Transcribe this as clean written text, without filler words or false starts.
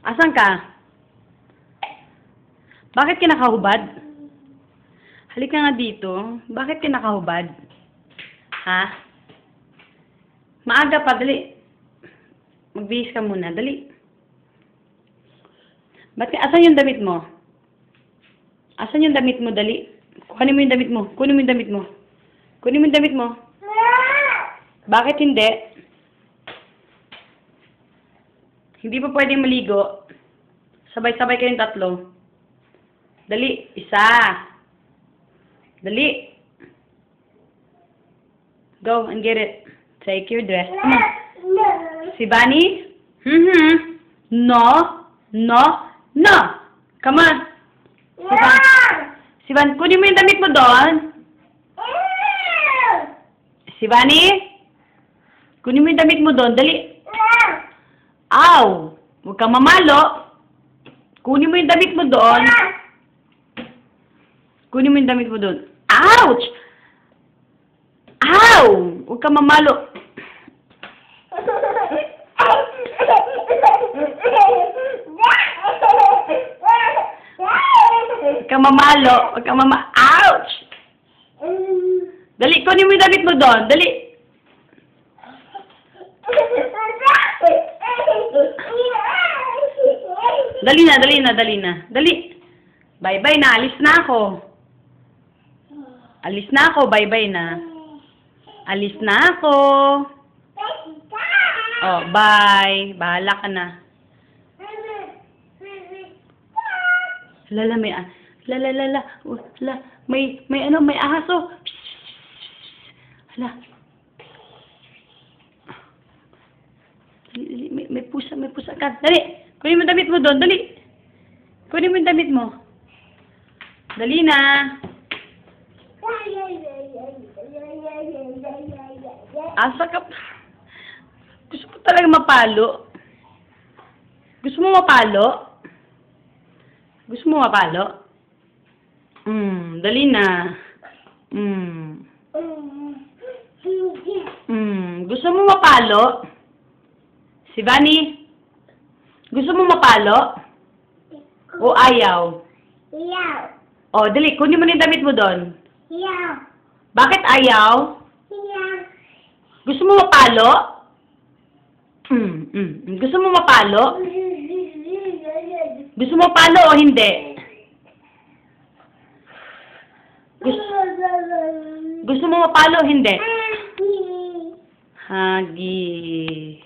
Asan ka? Bakit ka nakahubad? Halika nga dito. Bakit ka nakahubad? Ha? Maaga pa, dali. Magbihis ka muna, dali. Asan yung damit mo? Asan yung damit mo, dali? Kunin mo yung damit mo. Kunin mo yung damit mo. Kunin mo yung damit mo. Bakit hindi? Hindi pa pwedeng maligo. Sabay-sabay kayong tatlo. Dali. Isa. Dali. Go and get it. Take your dress. Come on. Si Bunny? No. No. No. Come on. Si Bunny, kunin mo yung damit mo doon. Si Bunny? Kunin mo yung damit mo doon. Dali. Aw! Huwag kang mamalo. Kunin mo yung damit mo doon. Kunin mo yung damit mo doon. Ouch! Ow! Huwag kang mamalo. Huwag kang mamalo. Huwag kang Ouch! Dali, kunin mo yung damit mo doon. Dali. Dali na, dali na, dali na. Dali. Bye-bye na. Alis na ako. Alis na ako. Bye-bye na. Alis na ako. Oh, bye. Bahala ka na. Lala, may may ahaso. Hala. May pusa ka. Dali. Kunin mo damit mo doon. Dali. Kunin mo yung damit mo. Dali na. Asa ka? Gusto ko talaga mapalo. Gusto mo mapalo? Gusto mo mapalo? Dali na. Gusto mo mapalo? Si Bunny? Gusto mo mapalo? O ayaw? Ayaw. O, dali. Kunin mo na yung damit mo doon. Ayaw. Bakit ayaw? Ayaw. Gusto mo mapalo? Gusto mo mapalo? Gusto mo mapalo o hindi? Gusto mo mapalo o hindi? Hagi.